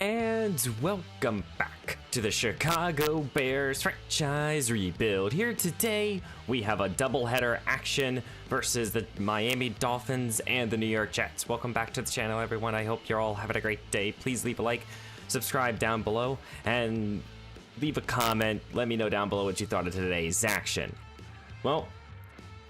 And welcome back to the Chicago Bears franchise rebuild. Here today, we have a doubleheader action versus the Miami Dolphins and the New York Jets. Welcome back to the channel, everyone. I hope you're all having a great day. Please leave a like, subscribe down below, and leave a comment. Let me know down below what you thought of today's action. Well,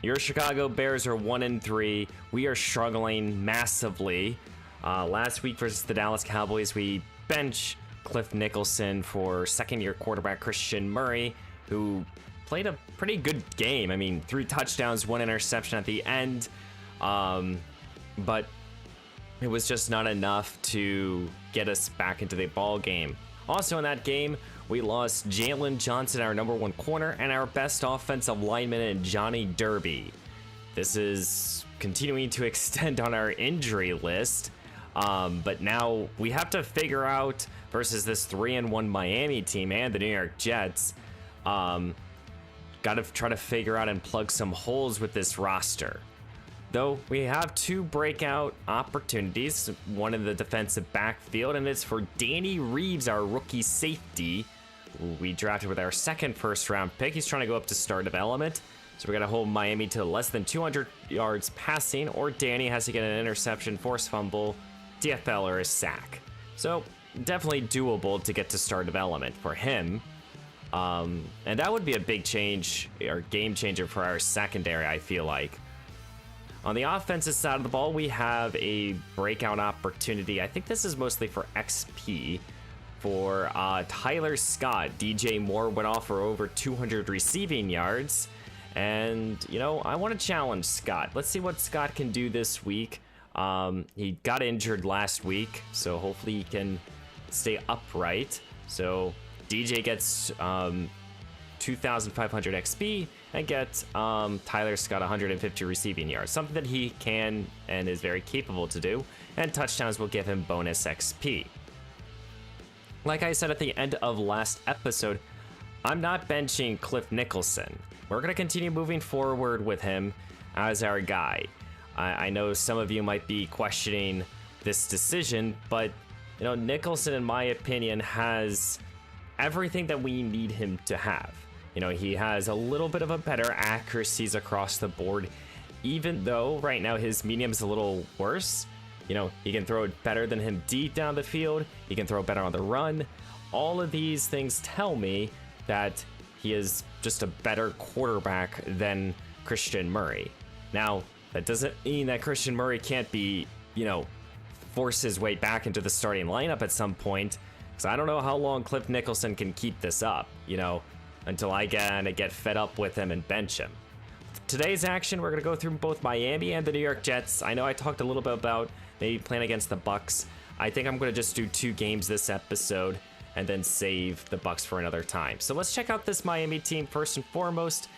your Chicago Bears are 1-3. We are struggling massively. Last week versus the Dallas Cowboys, we bench Cliff Nicholson for second-year quarterback Christian Murray, who played a pretty good game. I mean, 3 touchdowns, 1 interception at the end, but it was just not enough to get us back into the ball game. Also in that game, we lost Jalen Johnson, our #1 corner, and our best offensive lineman in Johnny Derby. This is continuing to extend on our injury list. But now we have to figure out versus this 3-1 Miami team and the New York Jets. Got to try to figure out and plug some holes with this roster. Though we have 2 breakout opportunities, one in the defensive backfield, and it's for Danny Reeves, our rookie safety, who we drafted with our second first-round pick. He's trying to go up to star development. So we got to hold Miami to less than 200 yards passing, or Danny has to get an interception, force fumble, DFL, or a sack. So definitely doable to get to star development for him. And that would be a big change or game changer for our secondary, I feel like. On the offensive side of the ball, we have a breakout opportunity. I think this is mostly for XP for Tyler Scott. DJ Moore went off for over 200 receiving yards. And, you know, I want to challenge Scott. Let's see what Scott can do this week. He got injured last week, so hopefully he can stay upright. So DJ gets 2,500 XP and gets Tyler Scott 150 receiving yards, something that he can and is very capable to do, and touchdowns will give him bonus XP. Like I said at the end of last episode, I'm not benching Cliff Nicholson. We're going to continue moving forward with him as our guy. I know some of you might be questioning this decision, but you know, Nicholson, in my opinion, has everything that we need him to have. You know, he has a little bit of a better accuracies across the board, even though right now his medium is a little worse. You know, he can throw it better than him deep down the field. He can throw better on the run. All of these things tell me that he is just a better quarterback than Christian Murray. Now, that doesn't mean that Christian Murray can't be, you know, force his way back into the starting lineup at some point, because I don't know how long Cliff Nicholson can keep this up, you know, until I get fed up with him and bench him. Today's action, we're going to go through both Miami and the New York Jets. I know I talked a little bit about maybe playing against the Bucks. I think I'm going to just do 2 games this episode and then save the Bucks for another time. So let's check out this Miami team first and foremost.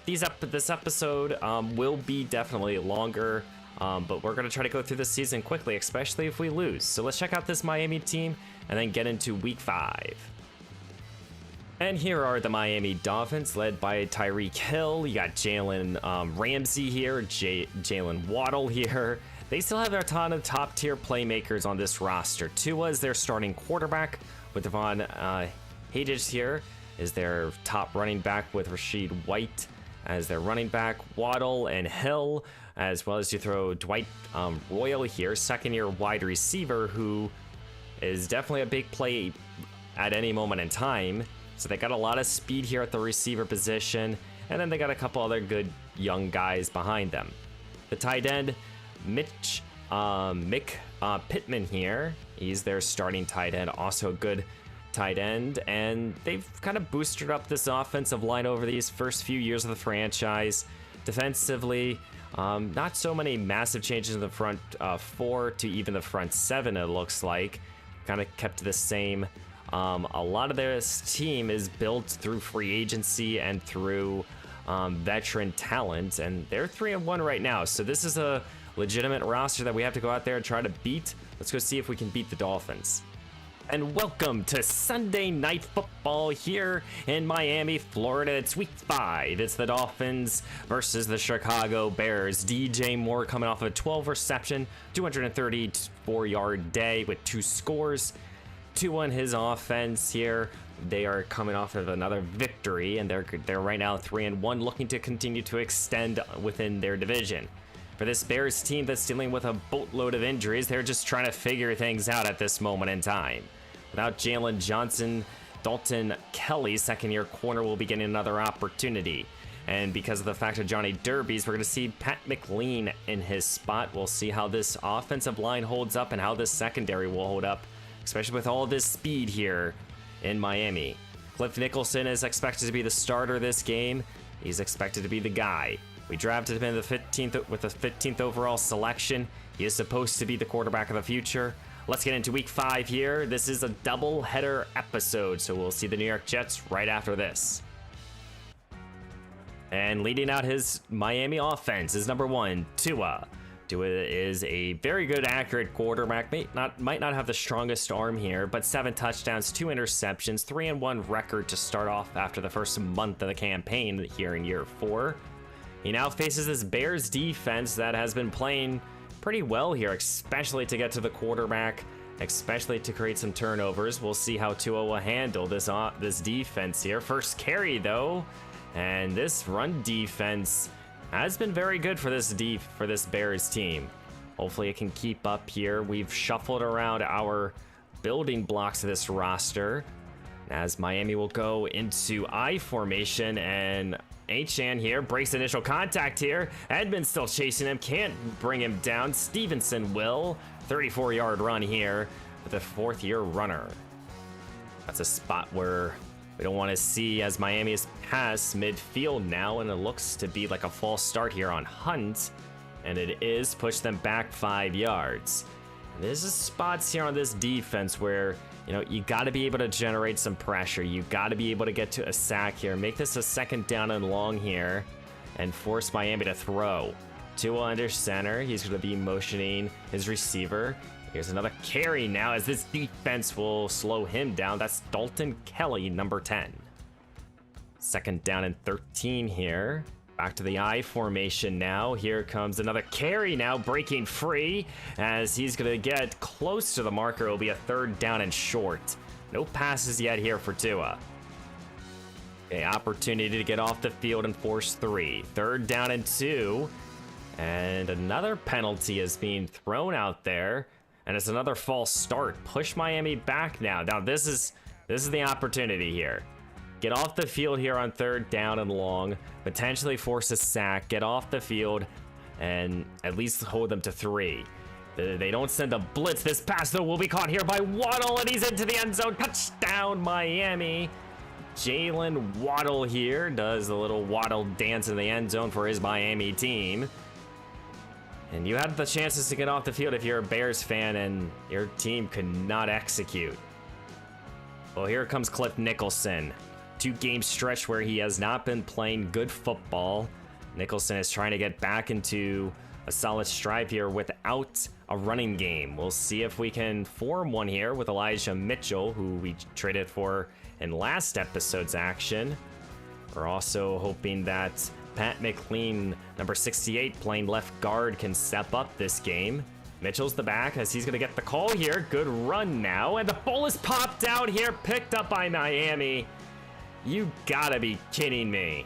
This episode will be definitely longer, but we're going to try to go through this season quickly, especially if we lose. So let's check out this Miami team and then get into week 5. And here are the Miami Dolphins, led by Tyreek Hill. You got Jalen Ramsey here, Jalen Waddle here. They still have a ton of top-tier playmakers on this roster. Tua is their starting quarterback, with Devon Hedges here is their top running back, with Rashid White as their running back, Waddle and Hill, as well as you throw Dwight Royal here, second-year wide receiver, who is definitely a big play at any moment in time. So they got a lot of speed here at the receiver position, and then they got a couple other good young guys behind them. The tight end, Mick Pittman here. He's their starting tight end, also a good tight end, and they've kind of boosted up this offensive line over these first few years of the franchise. Defensively, not so many massive changes in the front 4 to even the front 7, it looks like. Kind of kept the same. A lot of this team is built through free agency and through veteran talent, and they're 3-1 right now. So this is a legitimate roster that we have to go out there and try to beat. Let's go see if we can beat the Dolphins. and welcome to Sunday Night Football here in Miami, Florida. It's week 5. It's the Dolphins versus the Chicago Bears. DJ Moore coming off of a 12 reception, 234-yard day with 2 scores. 2 on his offense here. They are coming off of another victory, and they're right now 3-1, looking to continue to extend within their division. For this Bears team that's dealing with a boatload of injuries, they're just trying to figure things out at this moment in time. Without Jalen Johnson, Dalton Kelly, second-year corner, will be getting another opportunity. And because of the fact of Johnny Derbies, we're going to see Pat McLean in his spot. We'll see how this offensive line holds up and how this secondary will hold up, especially with all this speed here in Miami. Cliff Nicholson is expected to be the starter this game. He's expected to be the guy. We drafted him in the 15th with the 15th overall selection. He is supposed to be the quarterback of the future. Let's get into week 5 here. This is a double-header episode, so we'll see the New York Jets right after this. And leading out his Miami offense is number 1, Tua. Tua is a very good, accurate quarterback. Might not have the strongest arm here, but 7 touchdowns, 2 interceptions, 3-1 record to start off after the first month of the campaign here in year 4. He now faces this Bears defense that has been playing pretty well here, especially to get to the quarterback, especially to create some turnovers. We'll see how Tua will handle this defense here. First carry, though, and this run defense has been very good for this Bears team. Hopefully it can keep up here. We've shuffled around our building blocks of this roster as Miami will go into I formation, and Achan here breaks initial contact here. Edmonds still chasing him, can't bring him down. Stevenson will. 34-yard run here with a 4th-year runner. That's a spot where we don't want to see, as Miami is past midfield now, and it looks to be like a false start here on Hunt, and it is. Push them back 5 yards. And there's spots here on this defense where, you know, you got to be able to generate some pressure. You got to be able to get to a sack here. Make this a 2nd down and long here and force Miami to throw. Tua under center. He's going to be motioning his receiver. Here's another carry now as this defense will slow him down. That's Dalton Kelly, number 10. 2nd down and 13 here. Back to the I formation now. Here comes another carry now, breaking free as he's going to get close to the marker. It'll be a 3rd down and short. No passes yet here for Tua. Okay, opportunity to get off the field and force 3. 3rd down and 2. And another penalty is being thrown out there. And it's another false start. Push Miami back now. Now this is the opportunity here. Get off the field here on 3rd down and long. Potentially force a sack. Get off the field and at least hold them to 3. They don't send a blitz. This pass, though, will be caught here by Waddle, and he's into the end zone. Touchdown, Miami. Jalen Waddle here does a little Waddle dance in the end zone for his Miami team. And you had the chances to get off the field if you're a Bears fan, and your team could not execute. Well, here comes Cliff Nicholson. 2-game stretch where he has not been playing good football. Nicholson is trying to get back into a solid stride here without a running game. We'll see if we can form one here with Elijah Mitchell, who we traded for in last episode's action. We're also hoping that Pat McLean, number 68, playing left guard, can step up this game. Mitchell's the back as he's going to get the call here. Good run now, and the ball is popped out here, picked up by Miami. You gotta be kidding me.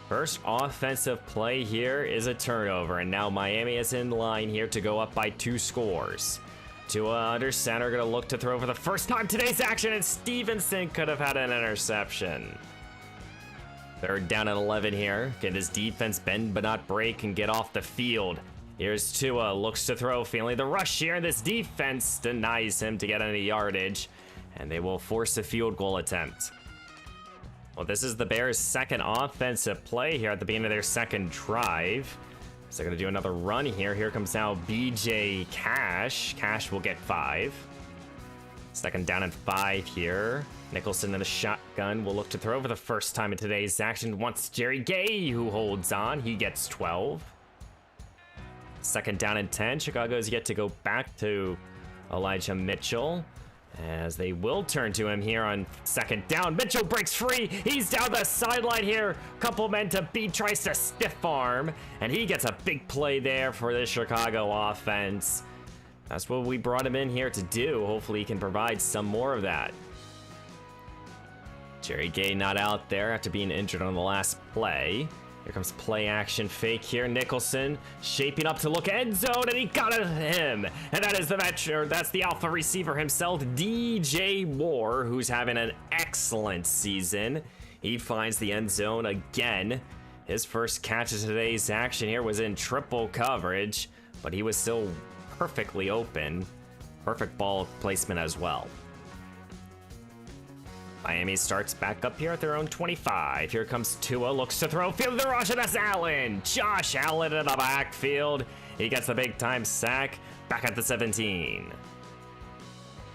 First offensive play here is a turnover, and now Miami is in line here to go up by 2 scores. Tua under center, gonna look to throw for the first time today's action, and Stevenson could have had an interception. 3rd down and 11 here. Can this defense bend but not break and get off the field? Here's Tua, looks to throw, feeling the rush here. This defense denies him to get any yardage, and they will force a field goal attempt. Well, this is the Bears' 2nd offensive play here at the beginning of their 2nd drive. So they're going to do another run here. Here comes now BJ Cash. Cash will get 5. 2nd down and 5 here. Nicholson in the shotgun will look to throw for the first time in today's action. Wants Jerry Gay, who holds on. He gets 12. 2nd down and 10. Chicago's yet to go back to Elijah Mitchell. as they will turn to him here on second down. Mitchell breaks free. He's down the sideline here. Couple men to beat, tries to stiff arm, and he gets a big play there for the Chicago offense. That's what we brought him in here to do. Hopefully he can provide some more of that. Jerry Gay not out there after being injured on the last play. Here comes play action fake here. Nicholson shaping up to look end zone, and he got it him. And that is the veteran, that's the alpha receiver himself, DJ Moore, who's having an excellent season. He finds the end zone again. His first catch of today's action here was in triple coverage, but he was still perfectly open. Perfect ball placement as well. Miami starts back up here at their own 25. Here comes Tua, looks to throw, field the rush, and that's Allen. Josh Allen in the backfield. He gets the big time sack back at the 17.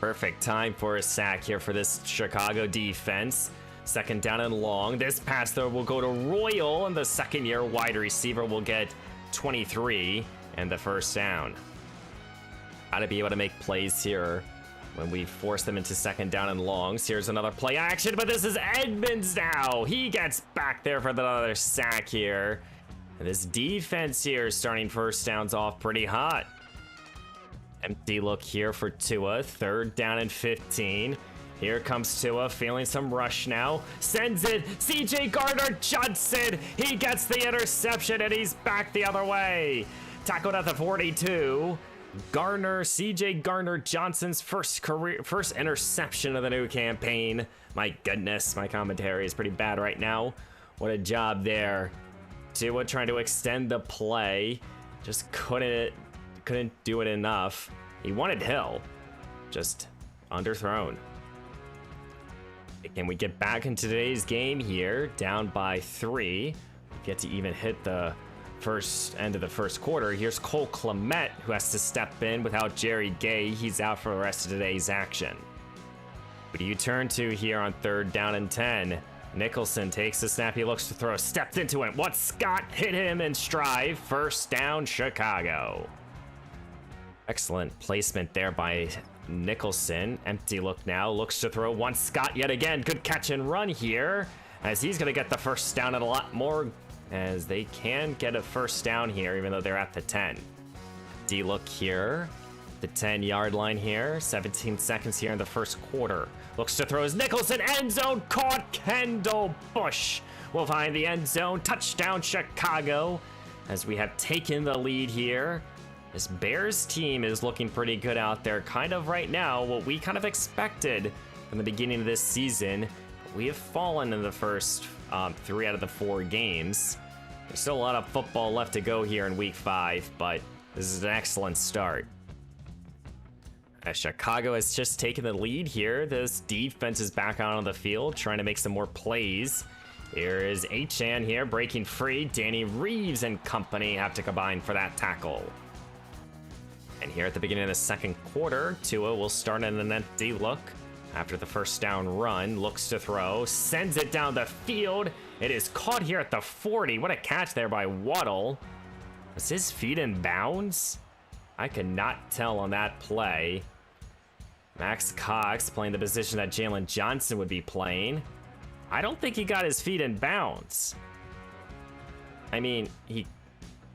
Perfect time for a sack here for this Chicago defense. Second down and long. This pass though will go to Royal, and the second-year wide receiver will get 23 and the first down. Gotta be able to make plays here when we force them into second down and longs. Here's another play action, but this is Edmonds now. He gets back there for another sack here. And this defense here is starting first downs off pretty hot. Empty look here for Tua. Third down and 15. Here comes Tua, feeling some rush now. Sends it, CJ Gardner-Johnson. He gets the interception, and he's back the other way. Tackled at the 42. CJ Gardner-Johnson's first interception of the new campaign. My goodness, my commentary is pretty bad right now. What a job there. Tua trying to extend the play, just couldn't do it enough. He wanted Hill, just underthrown. Can we get back into today's game here? Down by 3. Get to even hit the first end of the first quarter. Here's Cole Clement, who has to step in without Jerry Gay. He's out for the rest of today's action. What do you turn to here on third down and 10? Nicholson takes the snap. He looks to throw, stepped into it. What Scott hit him in stride. First down, Chicago. Excellent placement there by Nicholson. Empty look now. Looks to throw. One Scott yet again. Good catch and run here, as he's going to get the first down and a lot more, as they can get a first down here, even though they're at the 10. D-look here, the 10-yard line here, 17 seconds here in the first quarter. Looks to throw his Nicholson, end zone, caught. Kendall Bush will find the end zone. Touchdown, Chicago, as we have taken the lead here. This Bears team is looking pretty good out there, kind of right now, what we kind of expected from the beginning of this season. We have fallen in the first 3 out of the 4 games. There's still a lot of football left to go here in week 5, but this is an excellent start. As Chicago has just taken the lead here, this defense is back out on the field, trying to make some more plays. Here is Achan here, breaking free. Danny Reeves and company have to combine for that tackle. And here at the beginning of the second quarter, Tua will start in an empty look. After the first down run, looks to throw, sends it down the field. It is caught here at the 40. What a catch there by Waddle. Was his feet in bounds? I could not tell on that play. Max Cox playing the position that Jalen Johnson would be playing. I don't think he got his feet in bounds. I mean,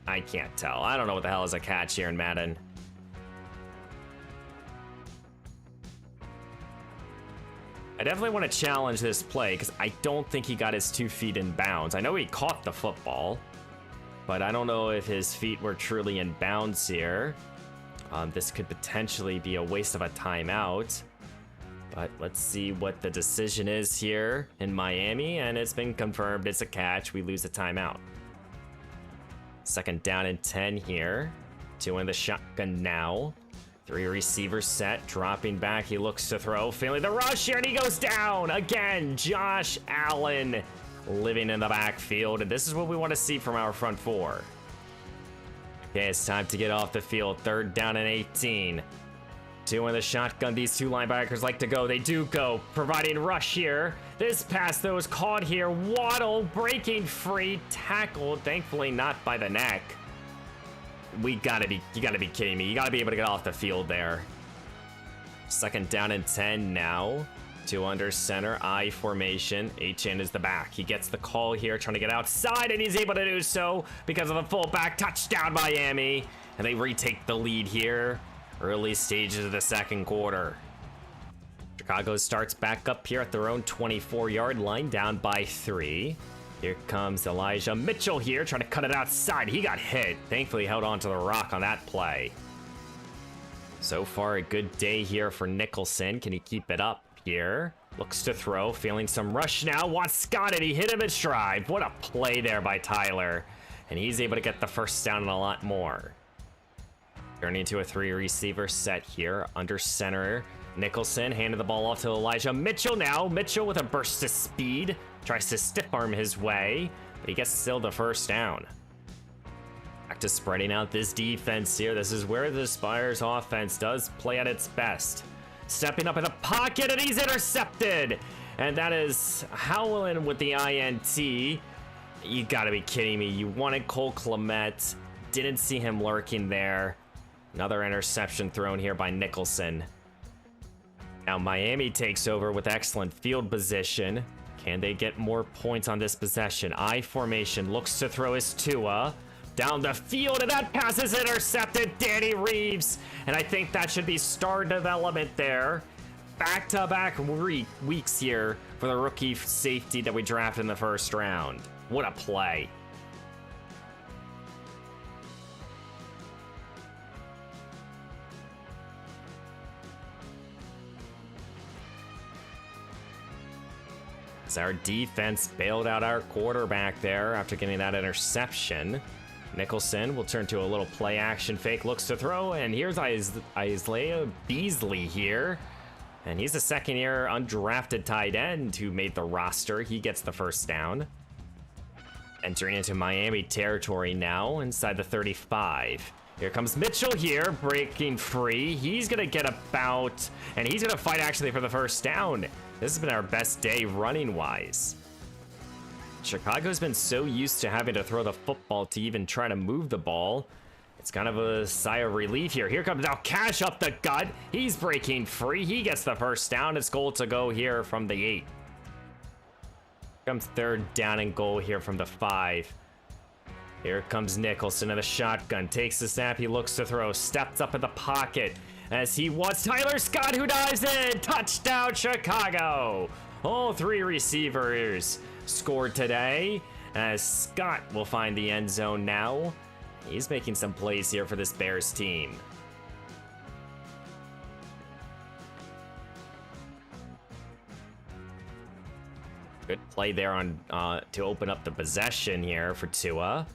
I can't tell. I don't know what the hell is a catch here in Madden. I definitely want to challenge this play because I don't think he got his 2 feet in bounds. I know he caught the football, but I don't know if his feet were truly in bounds here. This could potentially be a waste of a timeout, but let's see what the decision is here in Miami, and it's been confirmed it's a catch. We lose the timeout. Second down and 10 here. 2 in the shotgun now. 3 receivers set, dropping back, he looks to throw, feeling the rush here, and he goes down again. Josh Allen living in the backfield, and this is what we want to see from our front 4. Okay, it's time to get off the field. Third down and 18. 2 in the shotgun. These 2 linebackers like to go. They do go, providing rush here. This pass, though, is caught here. Waddle breaking free, tackled, thankfully not by the neck. You gotta be kidding me. You gotta be able to get off the field there. Second down and 10 now. 2 under center, I formation. HN is the back. He gets the call here, trying to get outside, and he's able to do so because of the fullback. Touchdown, Miami. And they retake the lead here. Early stages of the second quarter. Chicago starts back up here at their own 24-yard line, down by 3. Here comes Elijah Mitchell here, trying to cut it outside. He got hit. Thankfully held on to the rock on that play. So far, a good day here for Nicholson. Can he keep it up here? Looks to throw, feeling some rush now. Wants got it. He hit him in stride. What a play there by Tyler. And he's able to get the first down and a lot more. Turning into a 3-receiver set here. Under center, Nicholson handed the ball off to Elijah Mitchell now. Mitchell with a burst of speed. Tries to stiff arm his way, but he gets still the first down. Back to spreading out this defense here. This is where the Spires offense does play at its best. Stepping up in the pocket, and he's intercepted. And that is Howland with the INT. You gotta be kidding me. You wanted Cole Clement. Didn't see him lurking there. Another interception thrown here by Nicholson. Now Miami takes over with excellent field position. Can they get more points on this possession? I formation, looks to throw his Tua. Down the field, and that pass is intercepted. Danny Reeves. And I think that should be star development there. Back-to-back weeks here for the rookie safety that we drafted in the first round. What a play. As our defense bailed out our quarterback there after getting that interception. Nicholson will turn to a little play action fake, looks to throw, and here's Isaiah Beasley here. And he's a second-year undrafted tight end who made the roster. He gets the first down. Entering into Miami territory now, inside the 35. Here comes Mitchell here, breaking free. He's gonna get about, and he's gonna fight actually for the first down. This has been our best day running-wise. Chicago's been so used to having to throw the football to even try to move the ball. It's kind of a sigh of relief here. Here comes now Cash up the gut. He's breaking free. He gets the first down. It's goal to go here from the 8. Comes third down and goal here from the 5. Here comes Nicholson in the shotgun. Takes the snap. He looks to throw. Steps up in the pocket as he wants Tyler Scott, who dives in. Touchdown, Chicago. All 3 receivers scored today, as Scott will find the end zone now. He's making some plays here for this Bears team. Good play there on to open up the possession here for Tua.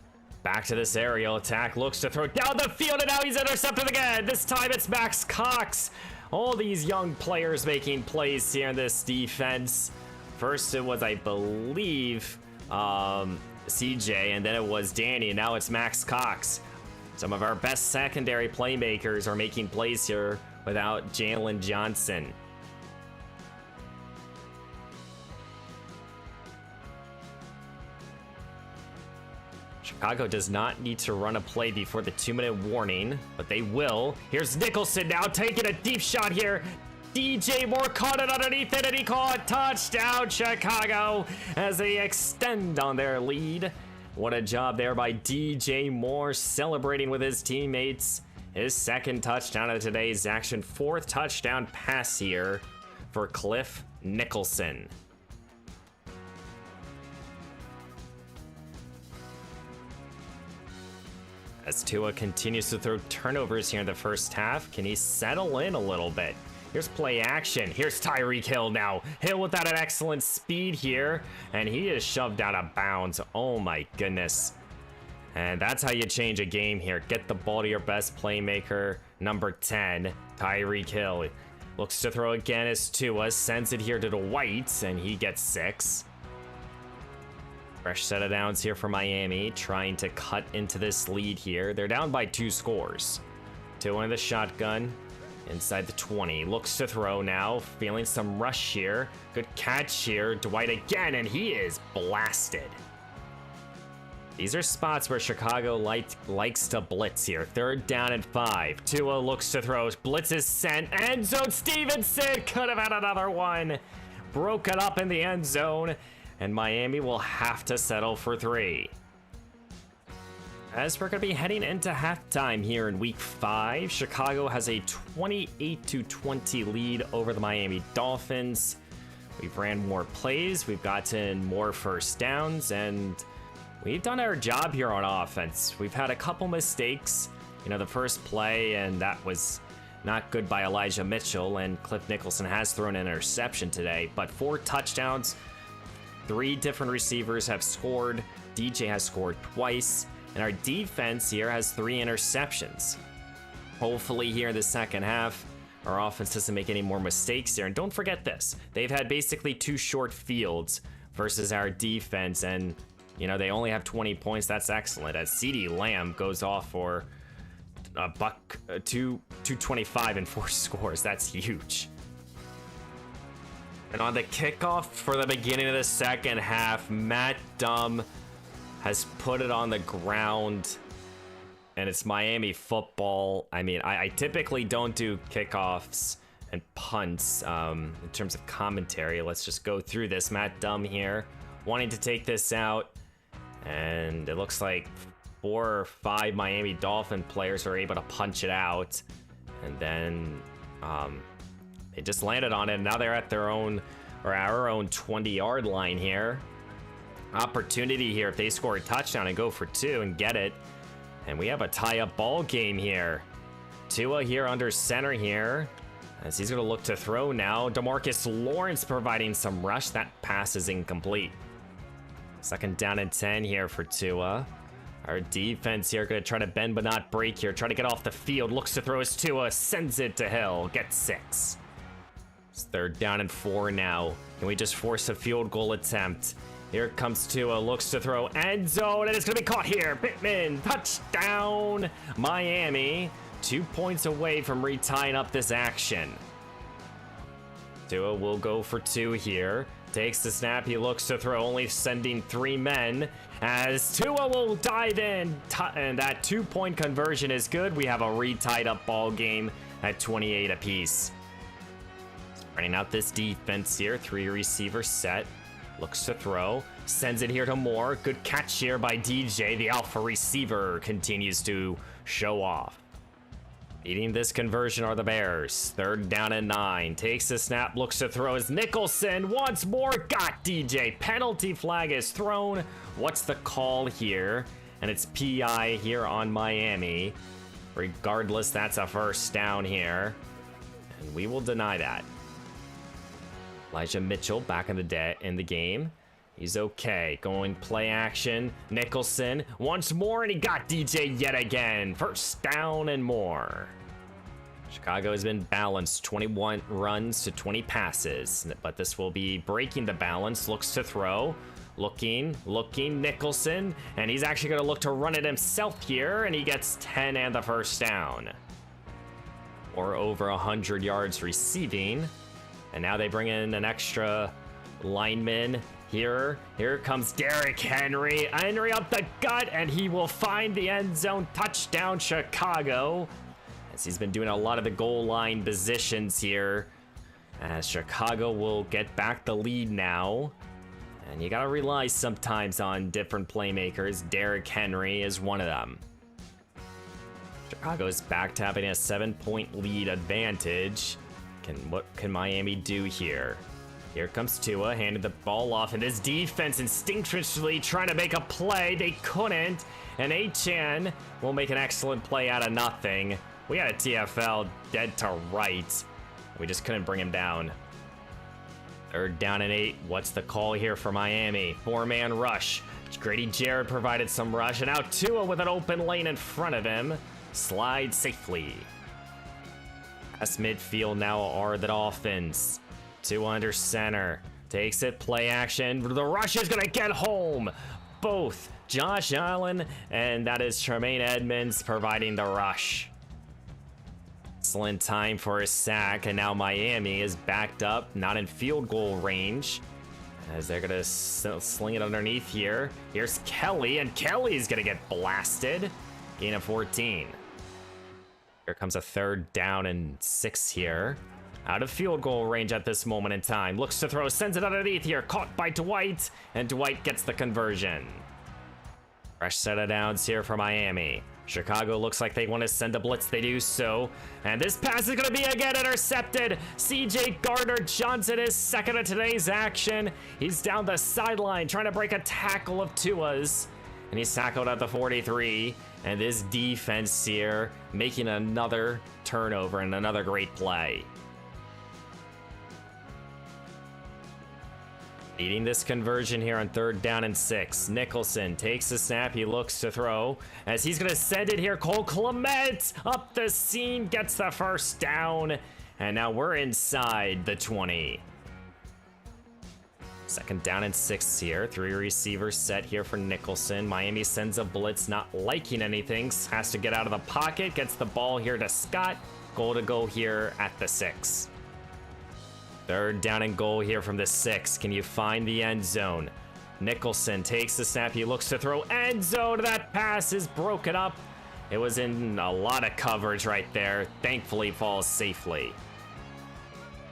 Back to this aerial attack, looks to throw down the field, and now he's intercepted again. This time it's Max Cox. All these young players making plays here in this defense. First it was, I believe, CJ, and then it was Danny, and now it's Max Cox. Some of our best secondary playmakers are making plays here without Jalen Johnson. Chicago does not need to run a play before the 2-minute warning, but they will. Here's Nicholson now taking a deep shot here. DJ Moore caught it underneath it, and he caught touchdown Chicago as they extend on their lead. What a job there by DJ Moore, celebrating with his teammates. His second touchdown of today's action, 4th touchdown pass here for Cliff Nicholson. As Tua continues to throw turnovers here in the first half, can he settle in a little bit? Here's play action. Here's Tyreek Hill now. Hill with that excellent speed here, and he is shoved out of bounds. Oh my goodness. And that's how you change a game here. Get the ball to your best playmaker, number 10, Tyreek Hill. Looks to throw again as Tua sends it here to the Whites, and he gets 6. Fresh set of downs here for Miami, trying to cut into this lead here. They're down by 2 scores. Tua in the shotgun. Inside the 20, looks to throw now, feeling some rush here. Good catch here, Dwight again, and he is blasted. These are spots where Chicago likes to blitz here. 3rd down and 5. Tua looks to throw. Blitz is sent. End zone. Stevenson could have had another one. Broke it up in the end zone. And Miami will have to settle for 3. As we're going to be heading into halftime here in Week 5, Chicago has a 28-20 lead over the Miami Dolphins. We've ran more plays. We've gotten more first downs. And we've done our job here on offense. We've had a couple mistakes. You know, the first play, and that was not good by Elijah Mitchell, and Cliff Nicholson has thrown an interception today, but 4 touchdowns, 3 different receivers have scored. DJ has scored twice, and our defense here has 3 interceptions. Hopefully here in the second half, our offense doesn't make any more mistakes here. And don't forget this, they've had basically 2 short fields versus our defense, and you know, they only have 20 points. That's excellent. As CeeDee Lamb goes off for a buck, 225 and 4 scores. That's huge. And on the kickoff for the beginning of the second half, Matt Dumb has put it on the ground, and it's Miami football. I mean, I typically don't do kickoffs and punts in terms of commentary. Let's just go through this. Matt Dumb here, wanting to take this out. And it looks like 4 or 5 Miami Dolphin players are able to punch it out. And then they just landed on it. And now they're at their own, or our own 20-yard line here. Opportunity here if they score a touchdown and go for 2 and get it. And we have a tie-up ball game here. Tua here under center here, as he's going to look to throw now. DeMarcus Lawrence providing some rush. That pass is incomplete. 2nd down and 10 here for Tua. Our defense here going to try to bend but not break here. Try to get off the field. Looks to throw his Tua. Sends it to Hill. Gets 6. It's 3rd down and 4 now. Can we just force a field goal attempt? Here comes Tua. Looks to throw. End zone. And it's going to be caught here. Pittman. Touchdown. Miami. 2 points away from retying up this action. Tua will go for 2 here. Takes the snap, he looks to throw, only sending 3 men, as Tua will dive in, and that 2-point conversion is good. We have a retied up ball game at 28 apiece. Spreading out this defense here, 3 receivers set, looks to throw, sends it here to Moore. Good catch here by DJ. The alpha receiver continues to show off. Leading this conversion are the Bears. 3rd down and 9. Takes the snap, looks to throw as Nicholson once more. Got DJ. Penalty flag is thrown. What's the call here? And it's PI here on Miami. Regardless, that's a first down here. And we will deny that. Elijah Mitchell back in the game. He's okay. Going play action. Nicholson once more, and he got DJ yet again. First down and more. Chicago has been balanced, 21 runs to 20 passes, but this will be breaking the balance. Looks to throw. Looking, Nicholson, and he's actually going to look to run it himself here, and he gets 10 and the first down. Or over 100 yards receiving. And now they bring in an extra lineman. Here comes Derrick Henry. Henry up the gut, and he will find the end zone. Touchdown, Chicago. As he's been doing a lot of the goal line positions here. As Chicago will get back the lead now. And you gotta rely sometimes on different playmakers. Derrick Henry is one of them. Chicago is back to having a 7-point lead advantage. What can Miami do here? Here comes Tua, handed the ball off, and his defense instinctually trying to make a play. They couldn't, and Achan will make an excellent play out of nothing. We had a TFL dead to right. We just couldn't bring him down. 3rd down and 8. What's the call here for Miami? 4-man rush. Grady Jarrett provided some rush, and now Tua with an open lane in front of him. Slide safely. Past midfield now are the Dolphins. 2 under center. Takes it, play action. The rush is going to get home. Both Josh Allen and that is Tremaine Edmonds providing the rush. Excellent time for a sack, and now Miami is backed up, not in field goal range. as they're gonna sling it underneath here. Here's Kelly, and Kelly's gonna get blasted. Gain of 14. Here comes a 3rd down and 6 here. Out of field goal range at this moment in time. Looks to throw, sends it underneath here. Caught by Dwight, and Dwight gets the conversion. Fresh set of downs here for Miami. Chicago looks like they want to send a blitz. They do so. And this pass is going to be again intercepted. CJ Gardner-Johnson is second of today's action. He's down the sideline trying to break a tackle of Tua's. And he's tackled at the 43. And this defense here making another turnover and another great play. Needing this conversion here on 3rd down and 6. Nicholson takes the snap. He looks to throw as he's going to send it here. Cole Clement up the seam, gets the 1st down. And now we're inside the 20. 2nd down and 6 here. 3 receivers set here for Nicholson. Miami sends a blitz, not liking anything. Has to get out of the pocket. Gets the ball here to Scott. Goal to go here at the 6. 3rd down and goal here from the 6. Can you find the end zone? Nicholson takes the snap. He looks to throw, end zone. That pass is broken up. It was in a lot of coverage right there. Thankfully falls safely.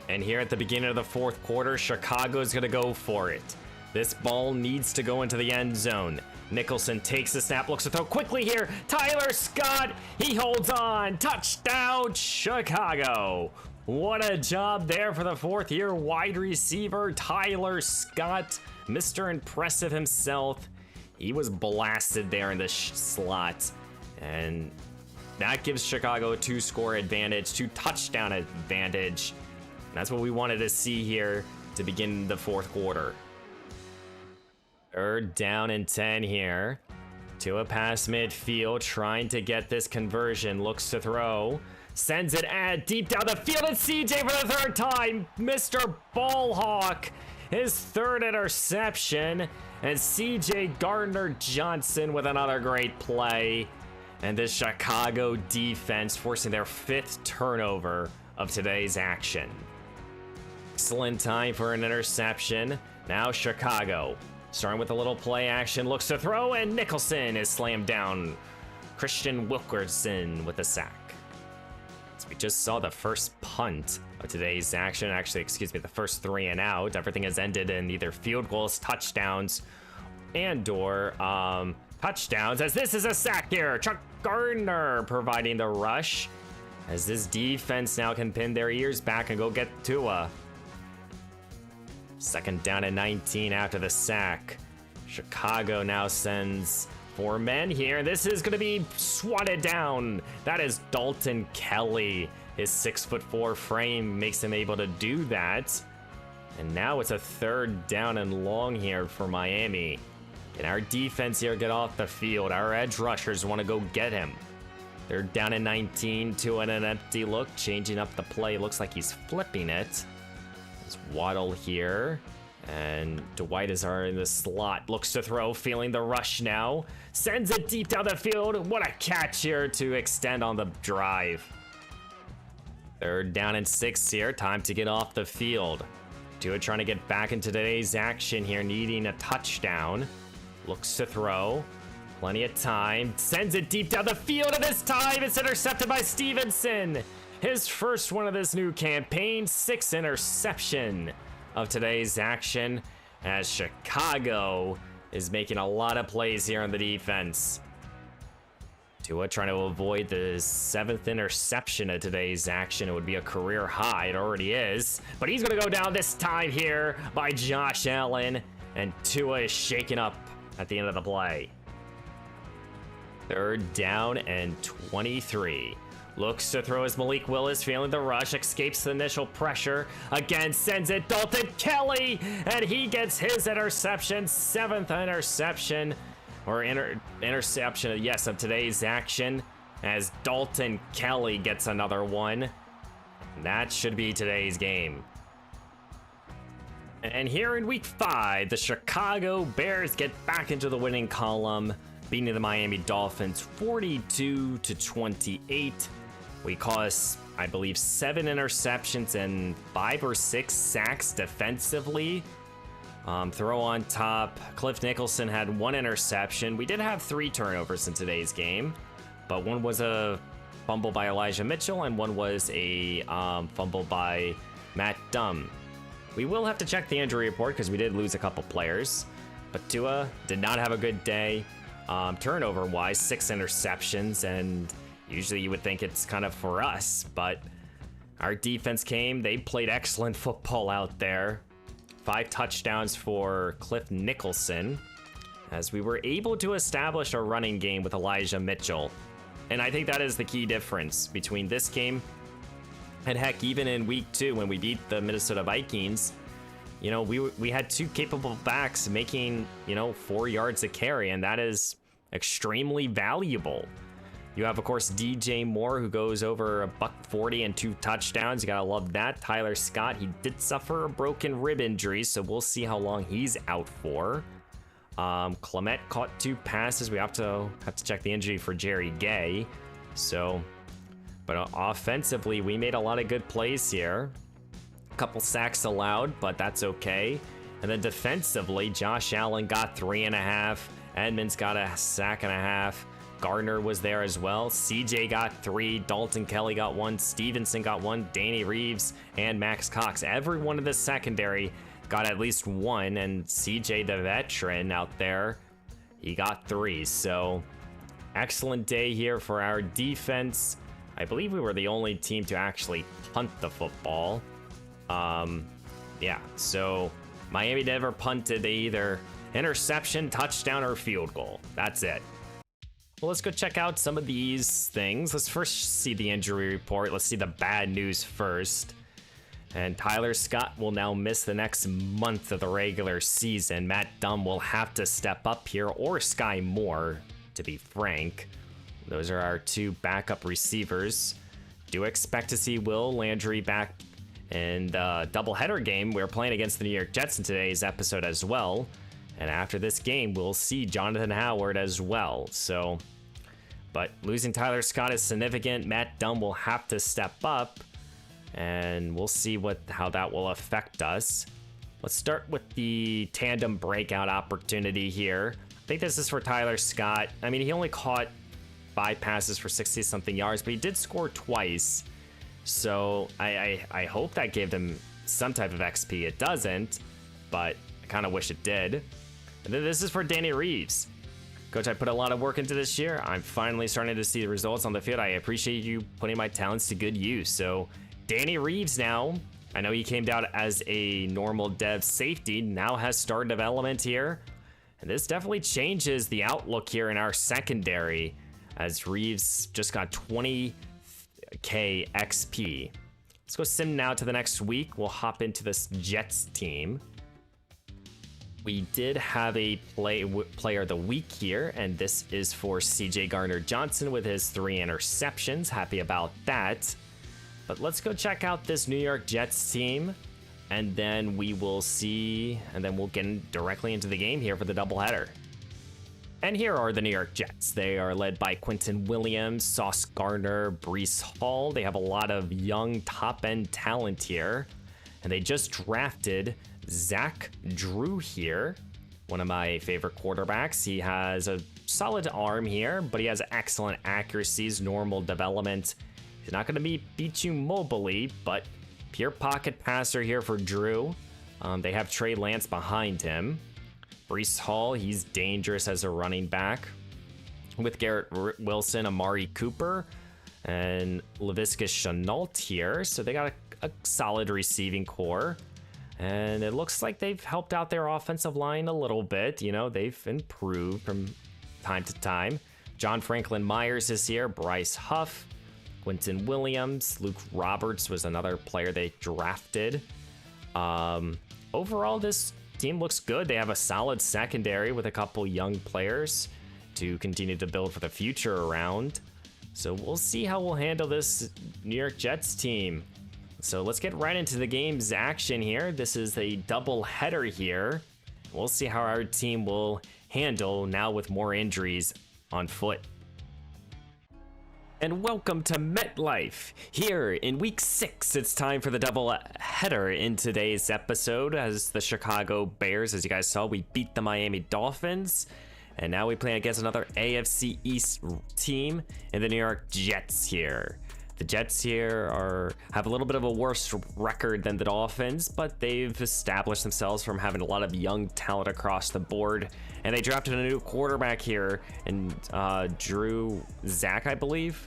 And here at the beginning of the 4th quarter, Chicago's going to go for it. This ball needs to go into the end zone. Nicholson takes the snap, looks to throw quickly here. Tyler Scott, he holds on. Touchdown, Chicago. What a job there for the 4th-year wide receiver, Tyler Scott. Mr. Impressive himself. He was blasted there in the slot. And that gives Chicago a 2-score advantage, 2-touchdown advantage. And that's what we wanted to see here to begin the 4th quarter. 3rd down and 10 here. Tua pass midfield, trying to get this conversion. Looks to throw. Sends it deep down the field, and CJ for the 3rd time. Mr. Ballhawk, his 3rd interception. And CJ Gardner-Johnson with another great play. And this Chicago defense forcing their 5th turnover of today's action. Excellent time for an interception. Now Chicago, starting with a little play action, looks to throw, and Nicholson is slammed down. Christian Wilkerson with a sack. We just saw the first punt of today's action. Actually, excuse me, the first 3 and out. Everything has ended in either field goals, touchdowns, and/or touchdowns. As this is a sack here. Chuck Gardner providing the rush. As this defense now can pin their ears back and go get Tua. 2nd down and 19 after the sack. Chicago now sends 4 men here. This is going to be swatted down. That is Dalton Kelly. His 6'4" frame makes him able to do that. And now it's a 3rd down and long here for Miami. Can our defense here get off the field? Our edge rushers want to go get him. 3rd down and 19. Tua in an empty look, changing up the play. Looks like he's flipping it. It's Waddle here. And Dwight is in the slot. Looks to throw, feeling the rush now. Sends it deep down the field. What a catch here to extend on the drive. 3rd down and 6 here. Time to get off the field. Tua trying to get back into today's action here, needing a touchdown. Looks to throw. Plenty of time. Sends it deep down the field, and this time it's intercepted by Stevenson. His first one of this new campaign. 6th interception of today's action, as Chicago is making a lot of plays here on the defense. Tua trying to avoid the 7th interception of today's action. It would be a career high. It already is. But he's going to go down this time here by Josh Allen. And Tua is shaken up at the end of the play. 3rd down and 23. Looks to throw as Malik Willis, feeling the rush, escapes the initial pressure. Again, sends it Dalton Kelly, and he gets his interception. 7th interception, or interception, yes, of today's action, as Dalton Kelly gets another one. That should be today's game. And here in week 5, the Chicago Bears get back into the winning column, beating the Miami Dolphins 42-28. We caused, I believe, 7 interceptions and 5 or 6 sacks defensively. Throw on top, Cliff Nicholson had 1 interception. We did have 3 turnovers in today's game, but 1 was a fumble by Elijah Mitchell and 1 was a fumble by Matt Dunn. We will have to check the injury report because we did lose a couple players, but Tua did not have a good day. Turnover-wise, 6 interceptions, and usually you would think it's kind of for us, but our defense came. They played excellent football out there. 5 touchdowns for Cliff Nicholson, as we were able to establish a running game with Elijah Mitchell. And I think that is the key difference between this game and heck, even in week 2 when we beat the Minnesota Vikings, you know, we had 2 capable backs making, 4 yards a carry, and that is extremely valuable. You have, of course, DJ Moore, who goes over $140 and 2 touchdowns. You gotta love that. Tyler Scott, he did suffer a broken rib injury, so we'll see how long he's out for. Clement caught 2 passes. We have to check the injury for Jerry Gay. So, but offensively, we made a lot of good plays here. A couple sacks allowed, but that's okay. And then defensively, Josh Allen got 3.5. Edmonds got a sack and a half. Gardner was there as well. CJ got 3. Dalton Kelly got 1. Stevenson got 1. Danny Reeves and Max Cox. Everyone in the secondary got at least 1. And CJ, the veteran out there, he got 3. So excellent day here for our defense. I believe we were the only team to actually punt the football. Yeah, so Miami never punted. They either interception, touchdown, or field goal. That's it. Well, let's go check out some of these things. Let's first see the injury report. Let's see the bad news first. And Tyler Scott will now miss the next month of the regular season. Matt Dunn will have to step up here, or Sky Moore, to be frank. Those are our 2 backup receivers. Do expect to see Will Landry back in the doubleheader game. We're playing against the New York Jets in today's episode as well. And after this game, we'll see Jonathan Howard as well. So, but losing Tyler Scott is significant. Matt Dunn will have to step up, and we'll see how that will affect us. Let's start with the tandem breakout opportunity here. I think this is for Tyler Scott. I mean, he only caught 5 passes for 60-something yards, but he did score twice. So I hope that gave him some type of XP. It doesn't, but I kind of wish it did. And then this is for Danny Reeves. Coach, I put a lot of work into this year. I'm finally starting to see the results on the field. I appreciate you putting my talents to good use. So Danny Reeves now, I know he came down as a normal dev safety, now has star development here. And this definitely changes the outlook here in our secondary, as Reeves just got 20k XP. Let's go sim now to the next week. We'll hop into this Jets team. We did have a player of the week here, and this is for CJ Gardner-Johnson with his 3 interceptions. Happy about that. But let's go check out this New York Jets team, and then we will see, and then we'll get directly into the game here for the doubleheader. And here are the New York Jets. They are led by Quentin Williams, Sauce Gardner, Breece Hall. They have a lot of young top-end talent here, and they just drafted Zach Drew here, one of my favorite quarterbacks. He has a solid arm here, but he has excellent accuracies, normal development. He's not going to beat you mobily, but pure pocket passer here for Drew. They have Trey Lance behind him. Breece Hall, he's dangerous as a running back. With Garrett Wilson, Amari Cooper, and Laviska Shenault here. So they got a solid receiving core. And it looks like they've helped out their offensive line a little bit. You know, they've improved from time to time. John Franklin Myers is here. Bryce Huff, Quentin Williams, Luke Roberts was another player they drafted. Overall, this team looks good. They have a solid secondary with a couple young players to continue to build for the future around. So we'll see how we'll handle this New York Jets team. So let's get right into the game's action here. This is a double header here. We'll see how our team will handle now with more injuries on foot. And welcome to MetLife. Here in week 6, it's time for the double header in today's episode as the Chicago Bears, as you guys saw, we beat the Miami Dolphins. And now we play against another AFC East team in the New York Jets here. The Jets here have a little bit of a worse record than the Dolphins, but they've established themselves from having a lot of young talent across the board. And they drafted a new quarterback here, and Zach, I believe,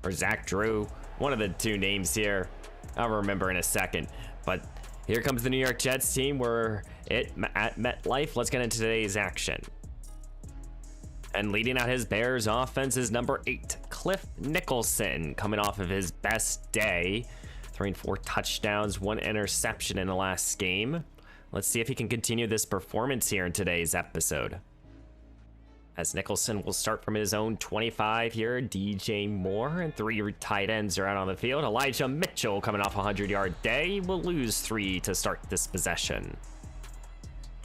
or Zach Drew, one of the two names here. I'll remember in a second. But here comes the New York Jets team. We're at MetLife. Let's get into today's action. And leading out his Bears offense is number 8, Cliff Nicholson, coming off of his best day, throwing 4 touchdowns, 1 interception in the last game. Let's see if he can continue this performance here in today's episode. As Nicholson will start from his own 25 here, DJ Moore and 3 tight ends are out on the field. Elijah Mitchell coming off a 100-yard day will lose 3 to start this possession.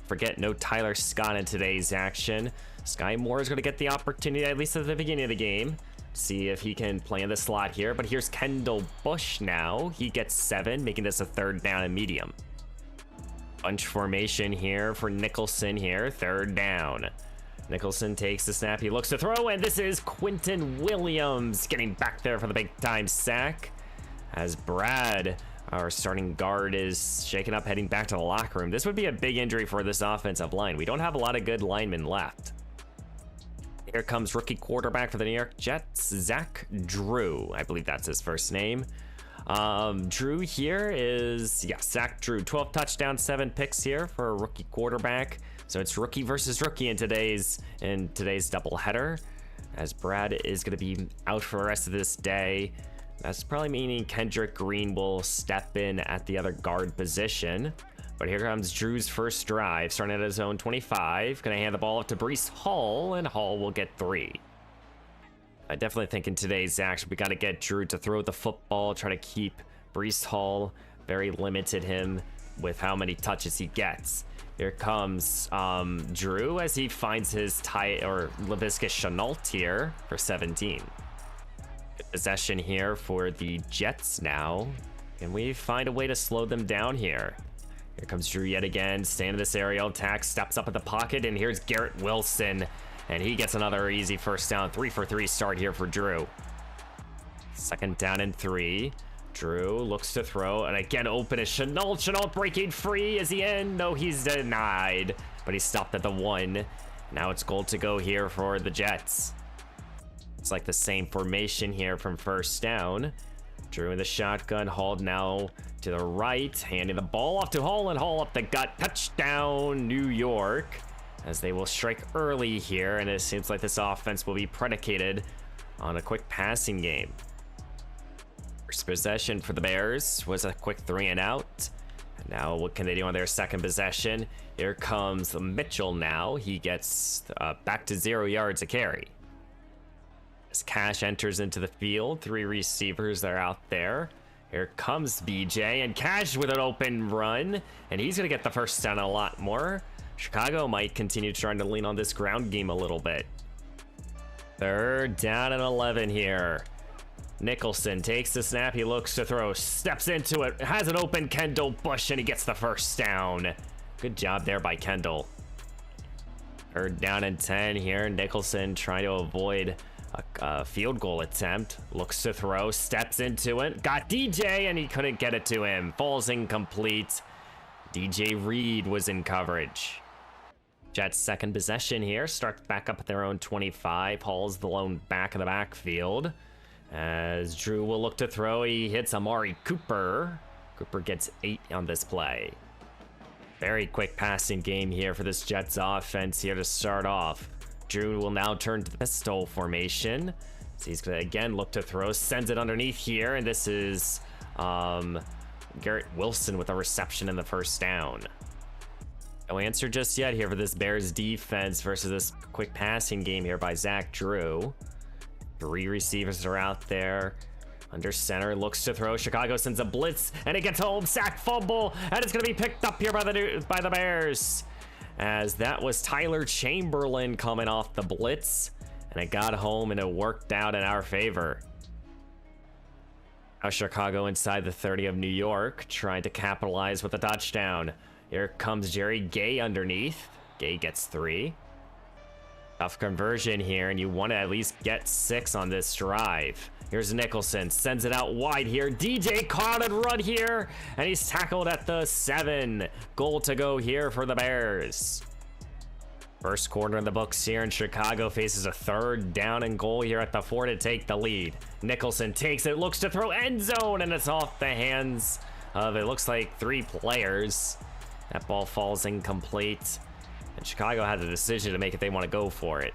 Forget no Tyler Scott in today's action. Sky Moore is going to get the opportunity, at least at the beginning of the game, see if he can play in the slot here. But here's Kendall Bush now. He gets 7, making this a 3rd down and medium. Bunch formation here for Nicholson here, 3rd down. Nicholson takes the snap, he looks to throw, and this is Quinton Williams getting back there for the big time sack. As Brad, our starting guard, is shaken up, heading back to the locker room. This would be a big injury for this offensive line. We don't have a lot of good linemen left. Here comes rookie quarterback for the New York Jets, Zach Drew. I believe that's his first name. Drew here is, yeah, Zach Drew. 12 touchdowns, 7 picks here for a rookie quarterback. So it's rookie versus rookie in today's doubleheader, as Brad is going to be out for the rest of this day. That's probably meaning Kendrick Green will step in at the other guard position. But here comes Drew's first drive, starting at his own 25. Gonna hand the ball off to Breece Hall, and Hall will get 3. I definitely think in today's action, we gotta get Drew to throw the football, try to keep Breece Hall, very limited him with how many touches he gets. Here comes Drew as he finds his Laviska Shenault here for 17. Good possession here for the Jets now. Can we find a way to slow them down here? Here comes Drew yet again, staying in this aerial attack, steps up in the pocket, and here's Garrett Wilson, and he gets another easy first down. 3 for 3 start here for Drew. 2nd down and 3. Drew looks to throw, and again open is Shenault. Shenault breaking free. Is he in? No, he's denied, but he stopped at the 1. Now it's goal to go here for the Jets. It's like the same formation here from first down. Drew in the shotgun, Hall now to the right, handing the ball off to Hall, and Hall up the gut. Touchdown, New York, as they will strike early here, and it seems like this offense will be predicated on a quick passing game. First possession for the Bears was a quick 3 and out. And now what can they do on their second possession? Here comes Mitchell now. He gets back to 0 yards a carry. As Cash enters into the field, 3 receivers are out there. Here comes BJ, and Cash with an open run, and he's going to get the first down a lot more. Chicago might continue trying to lean on this ground game a little bit. 3rd down and 11 here. Nicholson takes the snap, he looks to throw, steps into it, has an open Kendall Bush, and he gets the first down. Good job there by Kendall. 3rd down and 10 here. Nicholson trying to avoid a field goal attempt, looks to throw, steps into it, got DJ, and he couldn't get it to him. Falls incomplete. DJ Reed was in coverage. Jets' second possession here, starts back up at their own 25. Hall's the lone back in the backfield. As Drew will look to throw, he hits Amari Cooper. Cooper gets 8 on this play. Very quick passing game here for this Jets offense here to start off. Drew will now turn to the pistol formation. So he's going to again look to throw, sends it underneath here, and this is Garrett Wilson with a reception in the first down. No answer just yet here for this Bears defense versus this quick passing game here by Zach Drew. 3 receivers are out there. Under center, looks to throw. Chicago sends a blitz, and it gets home. Sack, fumble, and it's going to be picked up here by the Bears. As that was Tyler Chamberlain coming off the blitz, and it got home and it worked out in our favor. Now Chicago inside the 30 of New York, trying to capitalize with a touchdown. Here comes Jerry Gay underneath. Gay gets 3. Tough conversion here, and you want to at least get 6 on this drive. Here's Nicholson, sends it out wide here. DJ caught and run here, and he's tackled at the 7. Goal to go here for the Bears. First quarter in the books here, and Chicago faces a 3rd down and goal here at the 4 to take the lead. Nicholson takes it, looks to throw end zone, and it's off the hands of, it looks like, 3 players. That ball falls incomplete, and Chicago had the decision to make if they want to go for it.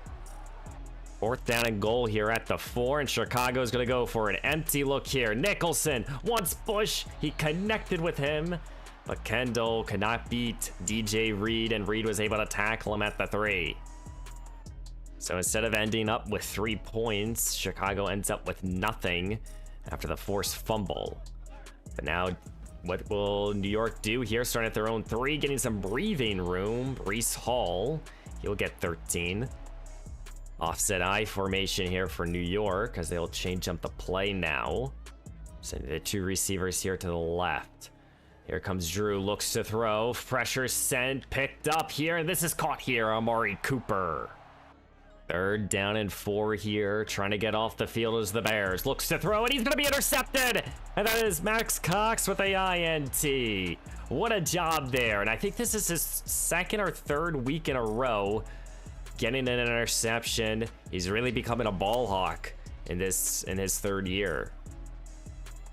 4th down and goal here at the 4, and Chicago's going to go for an empty look here. Nicholson wants Bush. He connected with him, but Kendall could not beat DJ Reed, and Reed was able to tackle him at the 3. So instead of ending up with 3 points, Chicago ends up with nothing after the forced fumble. But now, what will New York do here? Starting at their own 3, getting some breathing room. Breece Hall, he'll get 13. Offset I formation here for New York, as they'll change up the play now. Sending the 2 receivers here to the left. Here comes Drew, looks to throw, pressure sent, picked up here, and this is caught here, Amari Cooper. 3rd down and 4 here, trying to get off the field as the Bears. Looks to throw, and he's gonna be intercepted! And that is Max Cox with a INT. What a job there, and I think this is his 2nd or 3rd week in a row getting an interception. He's really becoming a ball hawk in his 3rd year.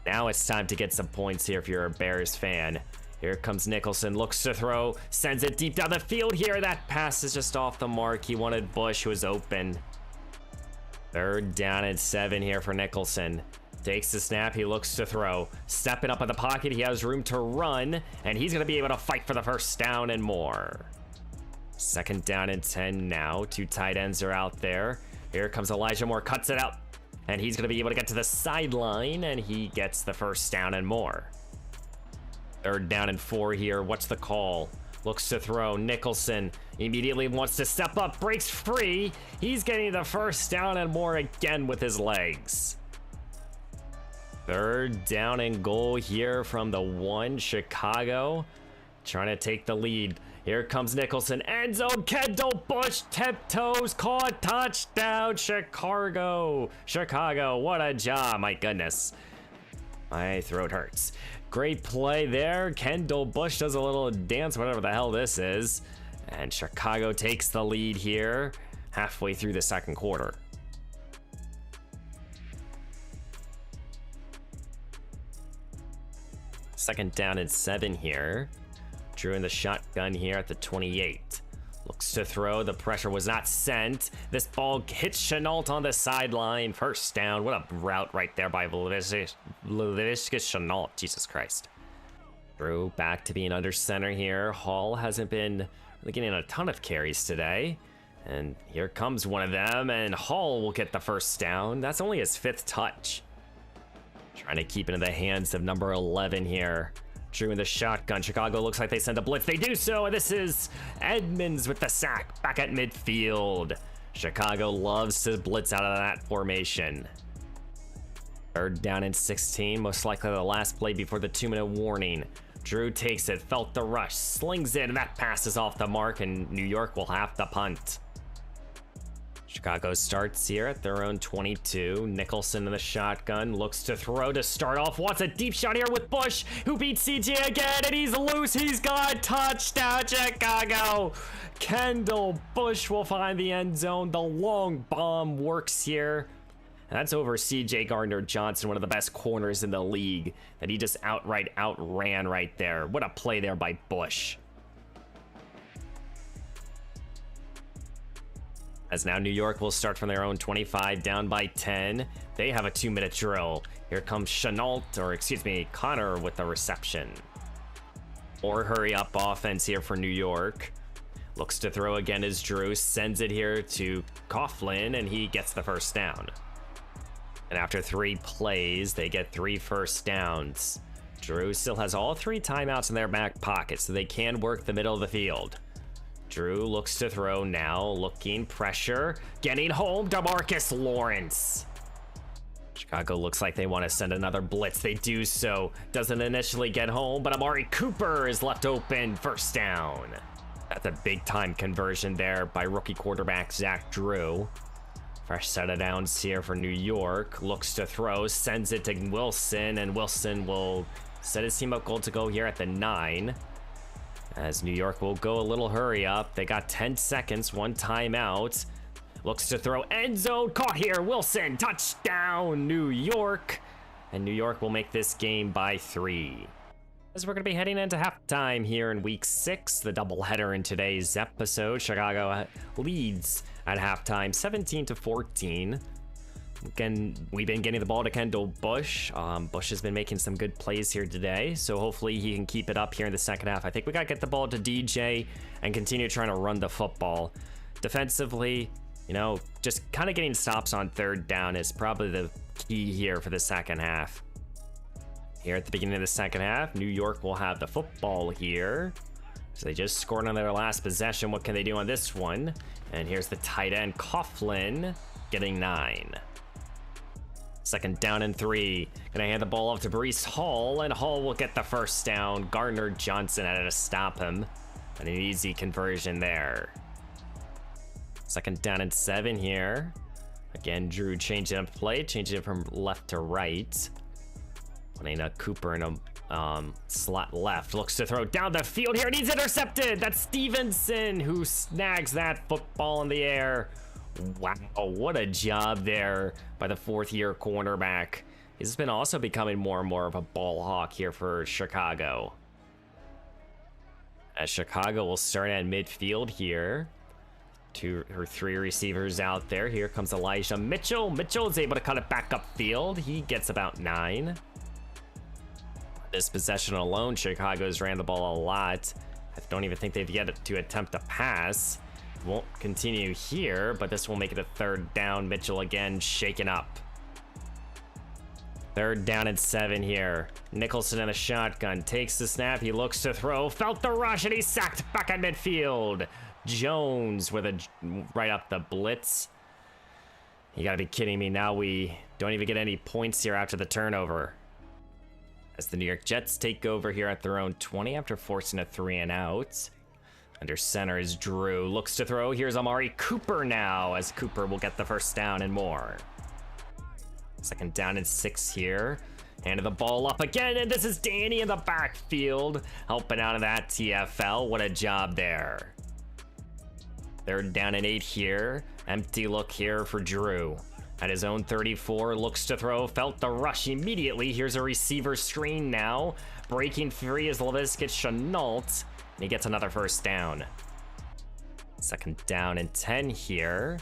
Now it's time to get some points here if you're a Bears fan. Here comes Nicholson, looks to throw, sends it deep down the field here. That pass is just off the mark. He wanted Bush, who was open. 3rd down and 7 here for Nicholson. Takes the snap, he looks to throw. Stepping up in the pocket, he has room to run, and he's gonna be able to fight for the 1st down and more. 2nd down and 10 now. 2 tight ends are out there. Here comes Elijah Moore, cuts it out. And he's going to be able to get to the sideline, and he gets the 1st down and more. 3rd down and 4 here. What's the call? Looks to throw. Nicholson immediately wants to step up, breaks free. He's getting the 1st down and more again with his legs. 3rd down and goal here from the 1. Chicago trying to take the lead. Here comes Nicholson, end zone, Kendall Bush, tiptoes, caught, touchdown, Chicago. Chicago, what a job, my goodness. My throat hurts. Great play there. Kendall Bush does a little dance, whatever the hell this is. And Chicago takes the lead here, halfway through the 2nd quarter. Second down and 7 here. Drew in the shotgun here at the 28. Looks to throw. The pressure was not sent. This ball hits Chenault on the sideline. 1st down. What a route right there by Laviska Chenault. Jesus Christ. Drew back to being under center here. Hall hasn't been really getting a ton of carries today. And here comes one of them, and Hall will get the 1st down. That's only his 5th touch. Trying to keep it in the hands of number 11 here. Drew in the shotgun. Chicago looks like they send a blitz. They do so, and this is Edmonds with the sack back at midfield. Chicago loves to blitz out of that formation. 3rd down and 16, most likely the last play before the 2-minute warning. Drew takes it, felt the rush, slings it, and that pass is off the mark, and New York will have to punt. Chicago starts here at their own 22. Nicholson in the shotgun, looks to throw to start off, wants a deep shot here with Bush, who beats CJ again, and he's loose. He's got touchdown, Chicago. Kendall Bush will find the end zone. The long bomb works here. And that's over CJ Gardner-Johnson, one of the best corners in the league, that he just outright outran right there. What a play there by Bush. As now New York will start from their own 25, down by 10. They have a 2-minute drill. Here comes Connor with the reception. Or hurry up offense here for New York. Looks to throw again as Drew sends it here to Coughlin, and he gets the 1st down. And after 3 plays, they get 3 1st downs. Drew still has all 3 timeouts in their back pocket, so they can work the middle of the field. Drew looks to throw now, looking, pressure, getting home, DeMarcus Lawrence. Chicago looks like they want to send another blitz. They do so. Doesn't initially get home, but Amari Cooper is left open. First down. That's a big-time conversion there by rookie quarterback Zach Drew. Fresh set of downs here for New York. Looks to throw, sends it to Wilson, and Wilson will set his team up goal to go here at the 9. As New York will go a little hurry up. They got 10 seconds, one timeout. Looks to throw, end zone, caught here. Wilson, touchdown, New York. And New York will make this game by 3. As we're going to be heading into halftime here in week 6, the doubleheader in today's episode. Chicago leads at halftime 17-14. Again, we've been getting the ball to Kendall Bush. Bush has been making some good plays here today, so hopefully he can keep it up here in the second half. I think we got to get the ball to DJ and continue trying to run the football. Defensively, you know, just kind of getting stops on third down is probably the key here for the second half. Here at the beginning of the second half, New York will have the football here. So they just scored on their last possession. What can they do on this one? And here's the tight end, Coughlin, getting 9. Second down and 3. Gonna hand the ball off to Breece Hall, and Hall will get the first down. Gardner Johnson had to stop him. And an easy conversion there. Second down and 7 here. Again, Drew changing up play, changing it from left to right. Putting a Cooper in a slot left. Looks to throw down the field here, and he's intercepted. That's Stevenson who snags that football in the air. Wow, what a job there by the fourth-year cornerback. He's been also becoming more and more of a ball hawk here for Chicago. As Chicago will start at midfield here. 2 or 3 receivers out there. Here comes Elijah Mitchell. Mitchell is able to cut it back upfield. He gets about 9. This possession alone, Chicago's ran the ball a lot. I don't even think they've yet to attempt a pass. Won't continue here, but this will make it a third down. Mitchell again shaken up. Third down and 7 here. Nicholson in a shotgun, takes the snap, he looks to throw, felt the rush, and he's sacked back at midfield. Jones with a right up the blitz. You gotta be kidding me. Now we don't even get any points here after the turnover. As the New York Jets take over here at their own 20 after forcing a 3 and out. Under center is Drew. Looks to throw. Here's Amari Cooper now, as Cooper will get the first down and more. Second down and 6 here. Handed the ball up again, and this is Danny in the backfield, helping out of that TFL. What a job there. Third down and 8 here. Empty look here for Drew. At his own 34, looks to throw, felt the rush immediately. Here's a receiver screen now. Breaking free is Laviska Shenault, and he gets another first down. Second down and 10 here.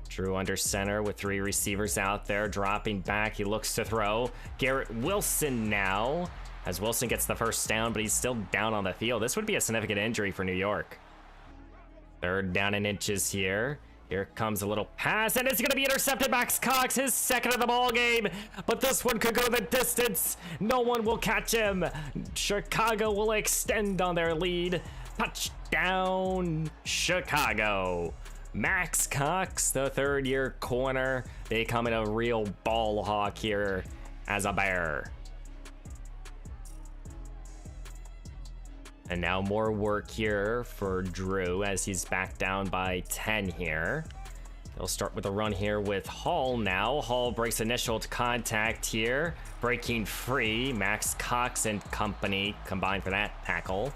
Drew under center with 3 receivers out there, dropping back. He looks to throw. Garrett Wilson now, as Wilson gets the first down, but he's still down on the field. This would be a significant injury for New York. Third down and inches here. Here comes a little pass, and it's going to be intercepted. Max Cox, his second of the ball game, but this one could go the distance. No one will catch him. Chicago will extend on their lead. Touchdown, Chicago. Max Cox, the third-year corner, becoming a real ball hawk here as a Bear. And now more work here for Drew as he's back down by 10 here. They'll start with a run here with Hall now. Hall breaks initial contact here, breaking free. Max Cox and company combined for that tackle.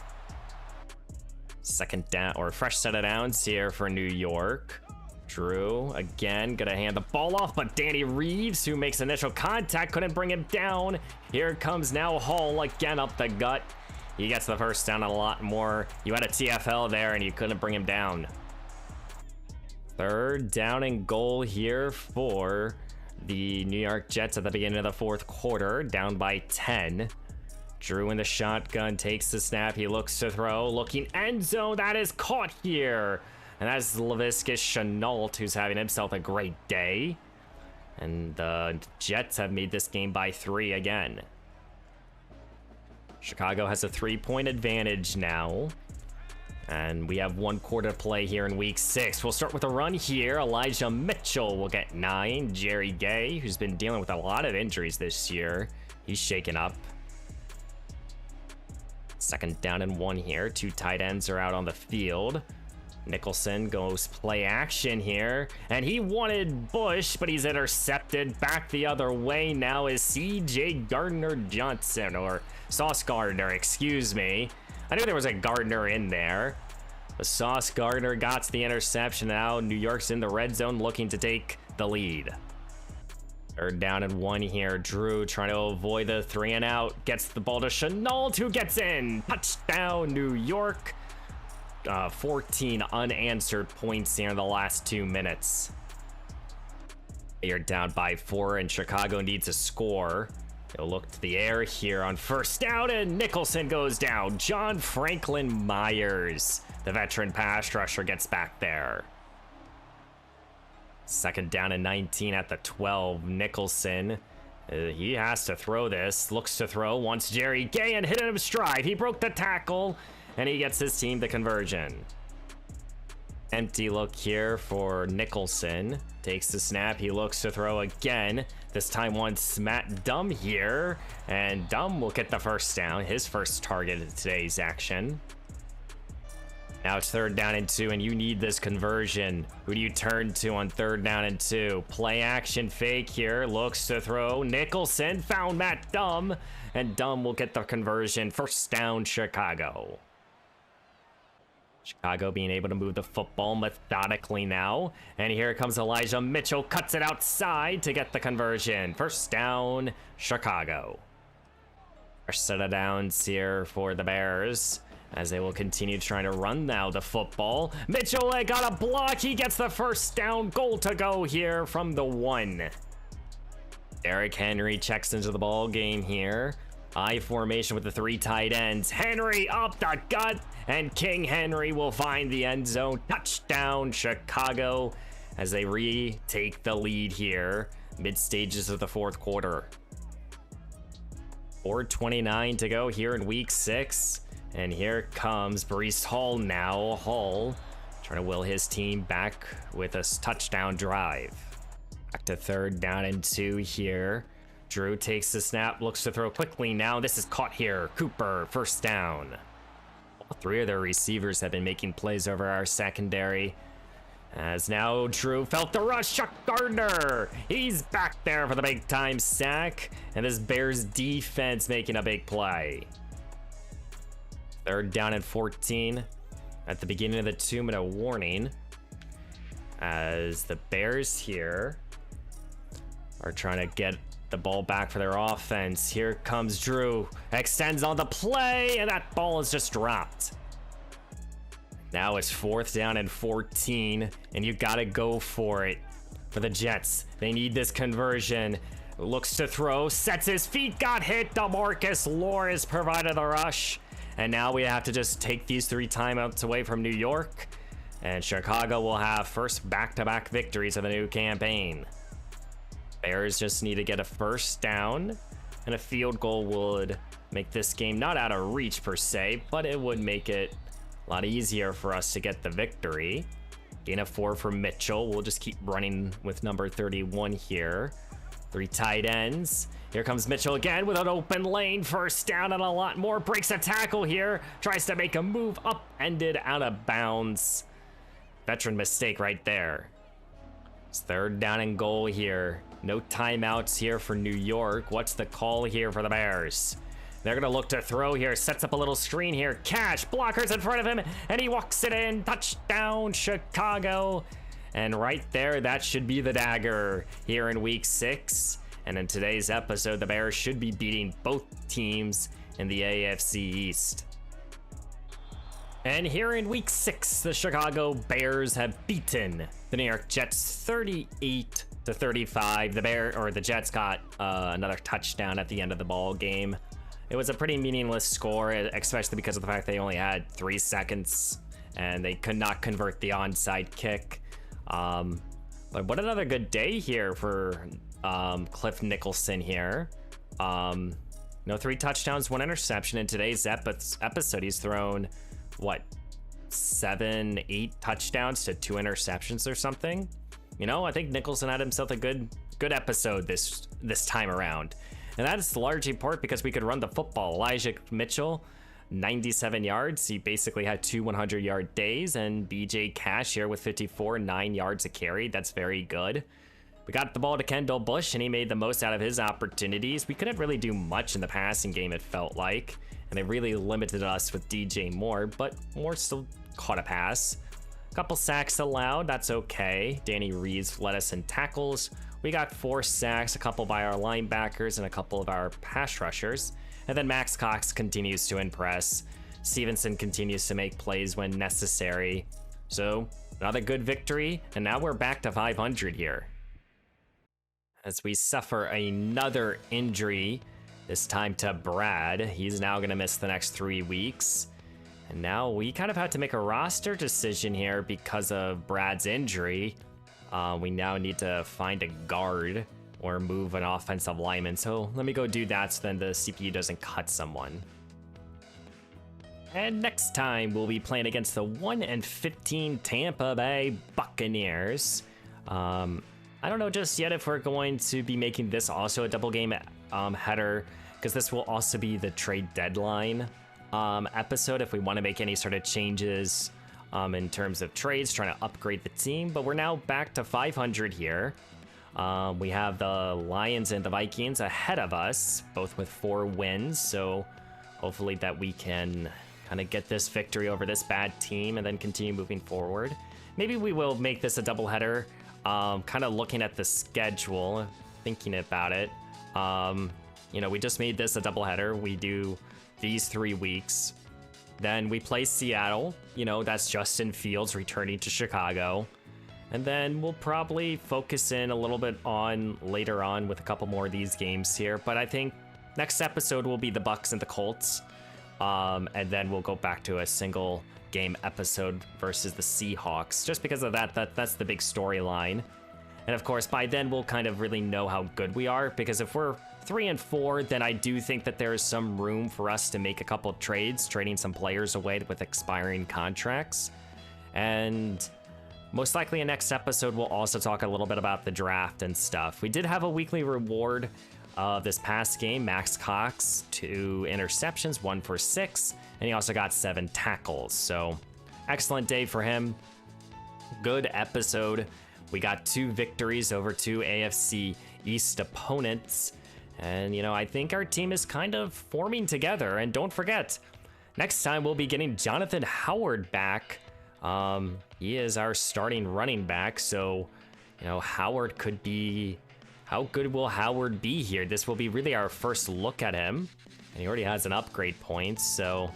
Second down, or fresh set of downs here for New York. Drew again gonna hand the ball off, but Danny Reeves, who makes initial contact, couldn't bring him down. Here comes now Hall again up the gut. He gets the first down and a lot more. You had a TFL there and you couldn't bring him down. Third down and goal here for the New York Jets at the beginning of the fourth quarter, down by 10. Drew in the shotgun, takes the snap, he looks to throw, looking end zone, that is caught here. And that's Laviska Shenault, who's having himself a great day. And the Jets have made this game by 3 again. Chicago has a 3-point advantage now. And we have 1 quarter to play here in week 6. We'll start with a run here. Elijah Mitchell will get 9. Jerry Gay, who's been dealing with a lot of injuries this year, he's shaken up. 2nd down and 1 here. 2 tight ends are out on the field. Nicholson goes play action here, and he wanted Bush, but he's intercepted. Back the other way now is C.J. Gardner-Johnson, or Sauce Gardner, excuse me. I knew there was a Gardner in there. But Sauce Gardner got the interception. Now New York's in the red zone looking to take the lead. 3rd down and 1 here. Drew trying to avoid the 3 and out. Gets the ball to Chenault, who gets in. Touchdown, New York. 14 unanswered points here in the last 2 minutes. You're down by 4, and Chicago needs a score. They'll look to the air here on 1st down, and Nicholson goes down. John Franklin Myers, the veteran pass rusher, gets back there. 2nd down and 19 at the 12. Nicholson, he has to throw this. Looks to throw, wants Jerry Gay, and hit him stride. He broke the tackle, and he gets his team the conversion. Empty look here for Nicholson. Takes the snap, he looks to throw again. This time wants Matt Dumb here, and Dumb will get the 1st down, his first target of today's action. Now it's 3rd down and 2, and you need this conversion. Who do you turn to on 3rd down and 2? Play action fake here, looks to throw. Nicholson found Matt Dumb, and Dumb will get the conversion. 1st down, Chicago. Chicago being able to move the football methodically now. And here comes Elijah Mitchell, cuts it outside to get the conversion. 1st down, Chicago. First set of downs here for the Bears, as they will continue trying to run now the football. Mitchell got a block. He gets the 1st down. Goal to go here from the 1. Derrick Henry checks into the ball game here. I formation with the 3 tight ends. Henry up the gut, and King Henry will find the end zone. Touchdown, Chicago, as they retake the lead here, mid stages of the 4th quarter. 4:29 to go here in week 6. And here comes Breece Hall now. Hall trying to will his team back with a touchdown drive. Back to 3rd down and 2 here. Drew takes the snap, looks to throw quickly now. This is caught here. Cooper, 1st down. All 3 of their receivers have been making plays over our secondary. As now Drew felt the rush. Chuck Gardner, he's back there for the big time sack. And this Bears defense making a big play. 3rd down and 14 at the beginning of the 2-minute warning, as the Bears here are trying to get the ball back for their offense. Here comes Drew, extends on the play, and that ball is just dropped. Now it's 4th down and 14, and you gotta go for it for the Jets. They need this conversion. Looks to throw, sets his feet, got hit. DeMarcus Lawrence provided the rush. And now we have to just take these 3 timeouts away from New York, and Chicago will have first back-to-back victories of the new campaign. Bears just need to get a 1st down, and a field goal would make this game not out of reach per se, but it would make it a lot easier for us to get the victory. Gain of 4 for Mitchell. We'll just keep running with number 31 here. 3 tight ends. Here comes Mitchell again with an open lane. 1st down and a lot more. Breaks a tackle here. Tries to make a move, upended out of bounds. Veteran mistake right there. It's 3rd down and goal here. No timeouts here for New York. What's the call here for the Bears? They're going to look to throw here. Sets up a little screen here. Cash, blockers in front of him, and he walks it in. Touchdown, Chicago. And right there, that should be the dagger here in week 6. And in today's episode, the Bears should be beating both teams in the AFC East. And here in week 6, the Chicago Bears have beaten the New York Jets 38-35. The Jets got another touchdown at the end of the ball game. It was a pretty meaningless score, especially because of the fact they only had 3 seconds and they could not convert the onside kick. But what another good day here for Cliff Nicholson here. 3 touchdowns, 1 interception in today's episode. He's thrown, 7, 8 touchdowns to 2 interceptions or something. You know, I think Nicholson had himself a good episode this time around. And that's largely part because we could run the football. Elijah Mitchell, 97 yards. He basically had 2 100-yard days. And BJ Cash here with 54, 9 yards a carry. That's very good. We got the ball to Kendall Bush, and he made the most out of his opportunities. We couldn't really do much in the passing game, it felt like. And they really limited us with DJ Moore, but Moore still caught a pass. A couple sacks allowed, that's okay. Danny Reeves led us in tackles. We got 4 sacks, a couple by our linebackers and a couple of our pass rushers. And then Max Cox continues to impress. Stevenson continues to make plays when necessary. So another good victory, and now we're back to 500 here. As we suffer another injury, this time to Brad. He's now going to miss the next 3 weeks. And now we kind of had to make a roster decision here because of Brad's injury. We now need to find a guard or move an offensive lineman. So let me go do that so then the CPU doesn't cut someone. And next time we'll be playing against the 1-15 Tampa Bay Buccaneers. I don't know just yet if we're going to be making this also a double game header, because this will also be the trade deadline episode if we want to make any sort of changes in terms of trades, trying to upgrade the team. But we're now back to 500 here. We have the Lions and the Vikings ahead of us, both with 4 wins. So hopefully that we can kind of get this victory over this bad team and then continue moving forward. Maybe we will make this a doubleheader. Kind of looking at the schedule, thinking about it. You know, we just made this a doubleheader. We do these 3 weeks. Then we play Seattle. You know, that's Justin Fields returning to Chicago. And then we'll probably focus in a little bit on later on with a couple more of these games here. But I think next episode will be the Bucs and the Colts. And then we'll go back to a single game episode versus the Seahawks. Just because of that's the big storyline. And of course, by then we'll kind of really know how good we are. Because if we're 3-4, then I do think that there is some room for us to make a couple of trades, trading some players away with expiring contracts. And most likely in next episode, we'll also talk a little bit about the draft and stuff. We did have a weekly reward this past game. Max Cox, 2 interceptions, 1 for 6. And he also got 7 tackles. So excellent day for him. Good episode. We got 2 victories over 2 AFC East opponents. And, you know, I think our team is kind of forming together. And don't forget, next time we'll be getting Jonathan Howard back. He is our starting running back. So, you know, Howard could be... How good will Howard be here? This will be really our first look at him. And he already has an upgrade point, so...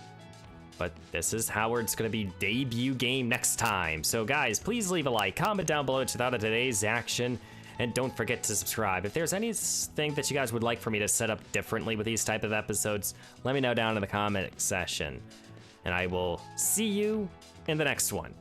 But this is Howard's going to be debut game next time. So guys, please leave a like, comment down below to thought of today's action. And don't forget to subscribe. If there's anything that you guys would like for me to set up differently with these type of episodes, let me know down in the comment section. And I will see you in the next one.